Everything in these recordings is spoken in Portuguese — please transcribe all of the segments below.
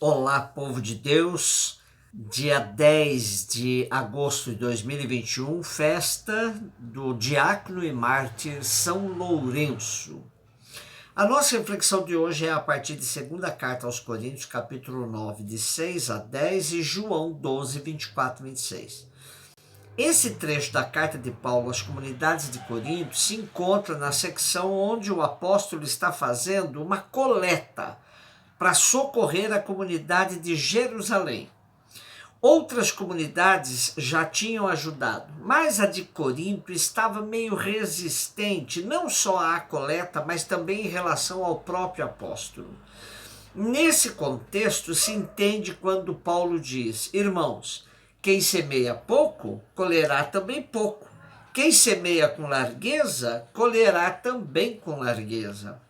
Olá, povo de Deus. Dia 10 de agosto de 2021, festa do diácono e mártir São Lourenço. A nossa reflexão de hoje é a partir de 2ª carta aos Coríntios, capítulo 9, de 6 a 10 e João 12, 24 e 26. Esse trecho da carta de Paulo às comunidades de Corinto se encontra na secção onde o apóstolo está fazendo uma coleta para socorrer a comunidade de Jerusalém. Outras comunidades já tinham ajudado, mas a de Corinto estava meio resistente, não só à coleta, mas também em relação ao próprio apóstolo. Nesse contexto se entende quando Paulo diz: irmãos, quem semeia pouco, colherá também pouco. Quem semeia com largueza, colherá também com largueza.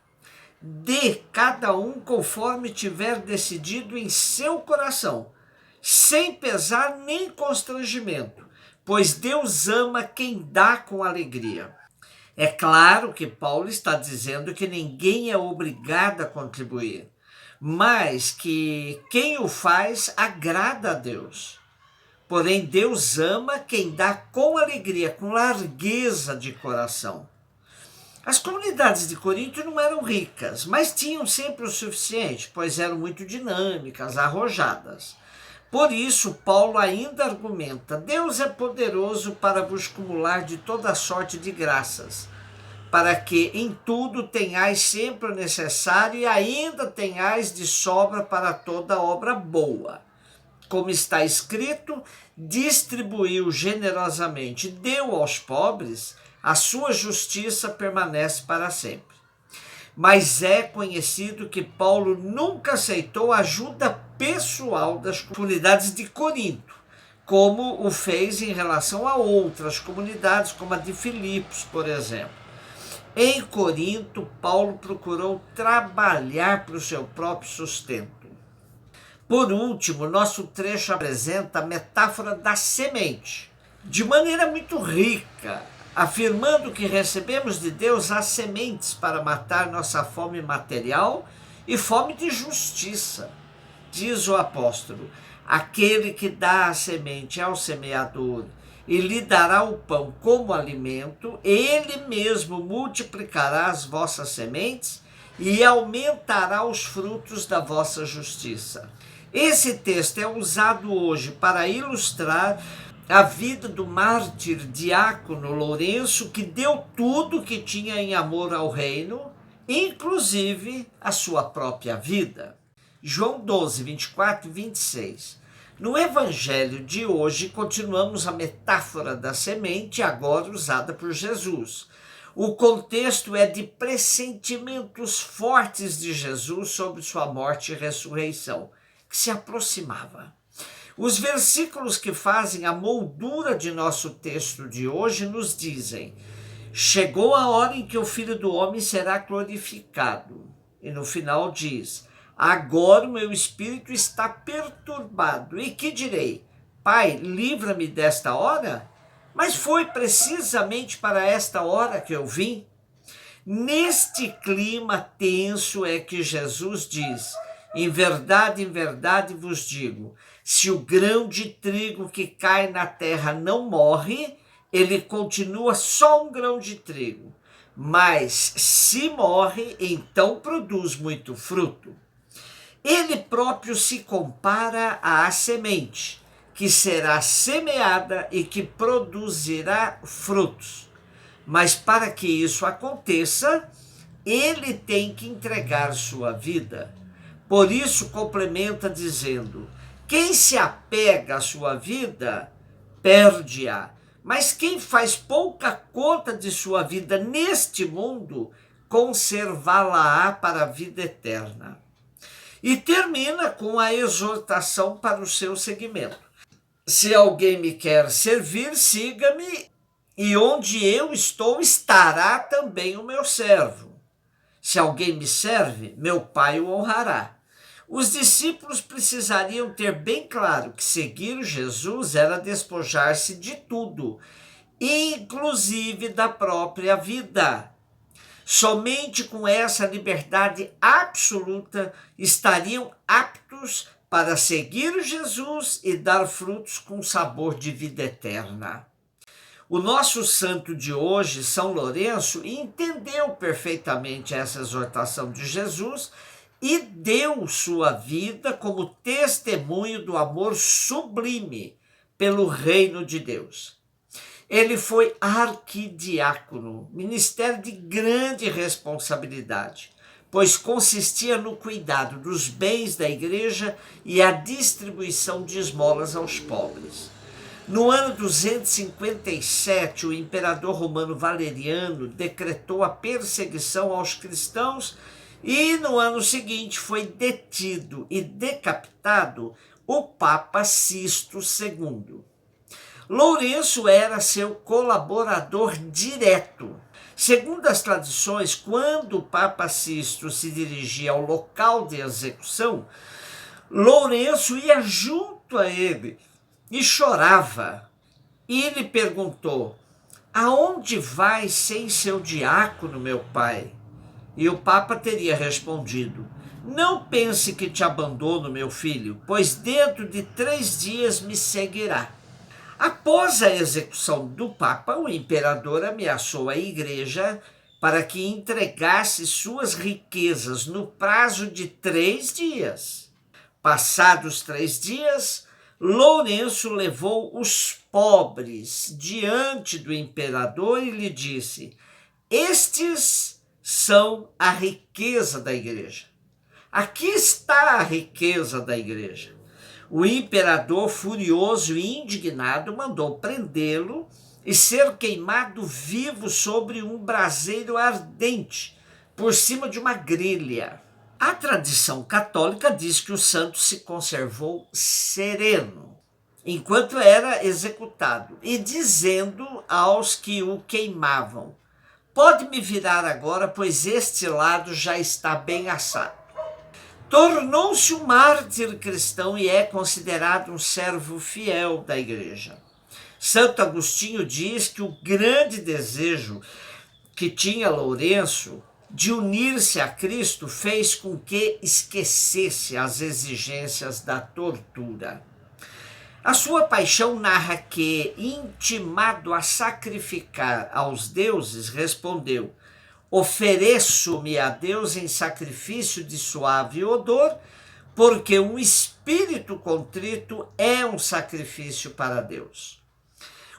Dê cada um conforme tiver decidido em seu coração, sem pesar nem constrangimento, pois Deus ama quem dá com alegria. É claro que Paulo está dizendo que ninguém é obrigado a contribuir, mas que quem o faz agrada a Deus. Porém, Deus ama quem dá com alegria, com largueza de coração. As comunidades de Corinto não eram ricas, mas tinham sempre o suficiente, pois eram muito dinâmicas, arrojadas. Por isso, Paulo ainda argumenta: Deus é poderoso para vos cumular de toda sorte de graças, para que em tudo tenhais sempre o necessário e ainda tenhais de sobra para toda obra boa. Como está escrito, distribuiu generosamente, deu aos pobres, a sua justiça permanece para sempre. Mas é conhecido que Paulo nunca aceitou ajuda pessoal das comunidades de Corinto, como o fez em relação a outras comunidades, como a de Filipos, por exemplo. Em Corinto, Paulo procurou trabalhar para o seu próprio sustento. Por último, nosso trecho apresenta a metáfora da semente, de maneira muito rica, afirmando que recebemos de Deus as sementes para matar nossa fome material e fome de justiça. Diz o apóstolo: aquele que dá a semente ao semeador e lhe dará o pão como alimento, ele mesmo multiplicará as vossas sementes e aumentará os frutos da vossa justiça. Esse texto é usado hoje para ilustrar a vida do mártir diácono Lourenço, que deu tudo que tinha em amor ao reino, inclusive a sua própria vida. João 12, 24 e 26. No evangelho de hoje, continuamos a metáfora da semente, agora usada por Jesus. O contexto é de pressentimentos fortes de Jesus sobre sua morte e ressurreição, que se aproximava. Os versículos que fazem a moldura de nosso texto de hoje nos dizem: chegou a hora em que o Filho do Homem será glorificado. E no final diz: agora o meu espírito está perturbado. E que direi? Pai, livra-me desta hora? Mas foi precisamente para esta hora que eu vim. Neste clima tenso é que Jesus diz: em verdade vos digo, se o grão de trigo que cai na terra não morre, ele continua só um grão de trigo. Mas se morre, então produz muito fruto. Ele próprio se compara à semente, que será semeada e que produzirá frutos. Mas para que isso aconteça, ele tem que entregar sua vida. Por isso complementa dizendo: quem se apega à sua vida, perde-a. Mas quem faz pouca conta de sua vida neste mundo, conservá-la-á para a vida eterna. E termina com a exortação para o seu seguimento. Se alguém me quer servir, siga-me, e onde eu estou estará também o meu servo. Se alguém me serve, meu Pai o honrará. Os discípulos precisariam ter bem claro que seguir Jesus era despojar-se de tudo, inclusive da própria vida. Somente com essa liberdade absoluta estariam aptos para seguir Jesus e dar frutos com sabor de vida eterna. O nosso santo de hoje, São Lourenço, entendeu perfeitamente essa exortação de Jesus e deu sua vida como testemunho do amor sublime pelo reino de Deus. Ele foi arquidiácono, ministério de grande responsabilidade, pois consistia no cuidado dos bens da igreja e a distribuição de esmolas aos pobres. No ano 257, o imperador romano Valeriano decretou a perseguição aos cristãos e no ano seguinte foi detido e decapitado o Papa Sisto II. Lourenço era seu colaborador direto. Segundo as tradições, quando o Papa Sisto se dirigia ao local de execução, Lourenço ia junto a ele e chorava. E lhe perguntou: aonde vai sem seu diácono, meu pai? E o Papa teria respondido: não pense que te abandono, meu filho, pois dentro de 3 dias me seguirá. Após a execução do Papa, o imperador ameaçou a igreja para que entregasse suas riquezas no prazo de 3 dias. Passados 3 dias, Lourenço levou os pobres diante do imperador e lhe disse: estes são a riqueza da igreja. Aqui está a riqueza da igreja. O imperador, furioso e indignado, mandou prendê-lo e ser queimado vivo sobre um braseiro ardente, por cima de uma grelha. A tradição católica diz que o santo se conservou sereno enquanto era executado, e dizendo aos que o queimavam: pode me virar agora, pois este lado já está bem assado. Tornou-se um mártir cristão e é considerado um servo fiel da igreja. Santo Agostinho diz que o grande desejo que tinha Lourenço de unir-se a Cristo fez com que esquecesse as exigências da tortura. A sua paixão narra que, intimado a sacrificar aos deuses, respondeu: ofereço-me a Deus em sacrifício de suave odor, porque um espírito contrito é um sacrifício para Deus.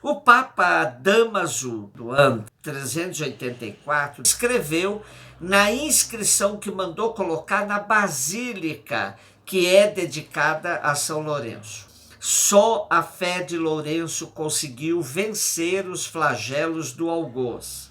O Papa Dámaso, do ano 384, escreveu na inscrição que mandou colocar na basílica que é dedicada a São Lourenço: só a fé de Lourenço conseguiu vencer os flagelos do algoz,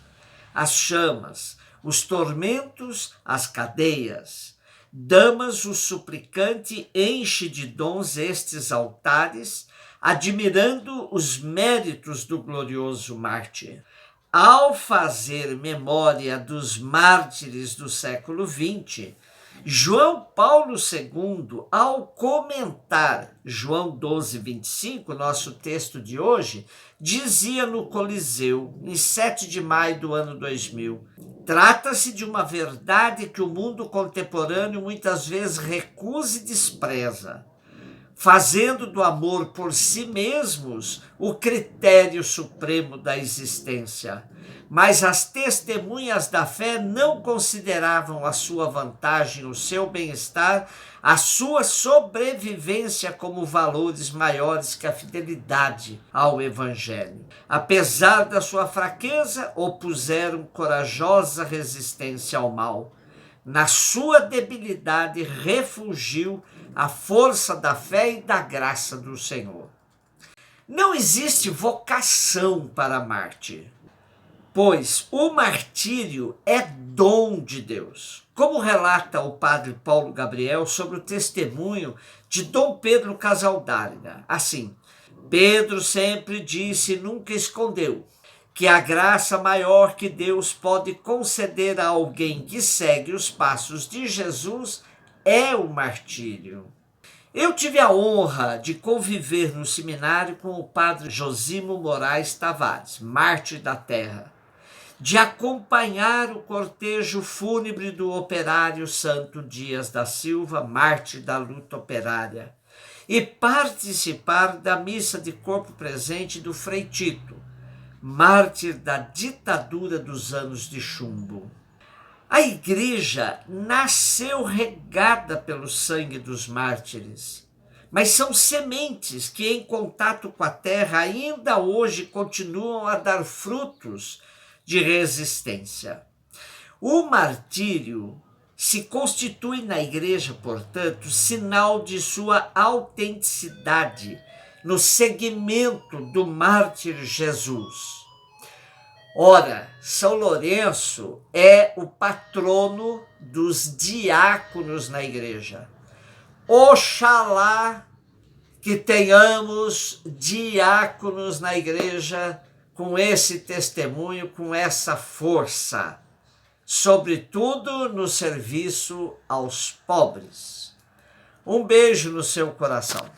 as chamas, os tormentos, as cadeias. Dámaso, suplicante, enche de dons estes altares, admirando os méritos do glorioso mártir. Ao fazer memória dos mártires do século XX, João Paulo II, ao comentar João 12:25, nosso texto de hoje, dizia no Coliseu, em 7 de maio do ano 2000, trata-se de uma verdade que o mundo contemporâneo muitas vezes recusa e despreza, fazendo do amor por si mesmos o critério supremo da existência. Mas as testemunhas da fé não consideravam a sua vantagem, o seu bem-estar, a sua sobrevivência como valores maiores que a fidelidade ao Evangelho. Apesar da sua fraqueza, opuseram corajosa resistência ao mal. Na sua debilidade, refugiu a força da fé e da graça do Senhor. Não existe vocação para mártir, pois o martírio é dom de Deus. Como relata o padre Paulo Gabriel sobre o testemunho de Dom Pedro Casaldáliga. Assim: Pedro sempre disse e nunca escondeu que a graça maior que Deus pode conceder a alguém que segue os passos de Jesus é o martírio. Eu tive a honra de conviver no seminário com o padre Josimo Moraes Tavares, mártir da terra. de acompanhar o cortejo fúnebre do operário Santo Dias da Silva, mártir da luta operária, e participar da missa de corpo presente do Frei Tito, mártir da ditadura dos anos de chumbo. A igreja nasceu regada pelo sangue dos mártires, mas são sementes que, em contato com a terra, ainda hoje continuam a dar frutos de resistência. O martírio se constitui na igreja, portanto, sinal de sua autenticidade no segmento do mártir Jesus. Ora, São Lourenço é o patrono dos diáconos na igreja. Oxalá que tenhamos diáconos na igreja com esse testemunho, com essa força, sobretudo no serviço aos pobres. Um beijo no seu coração.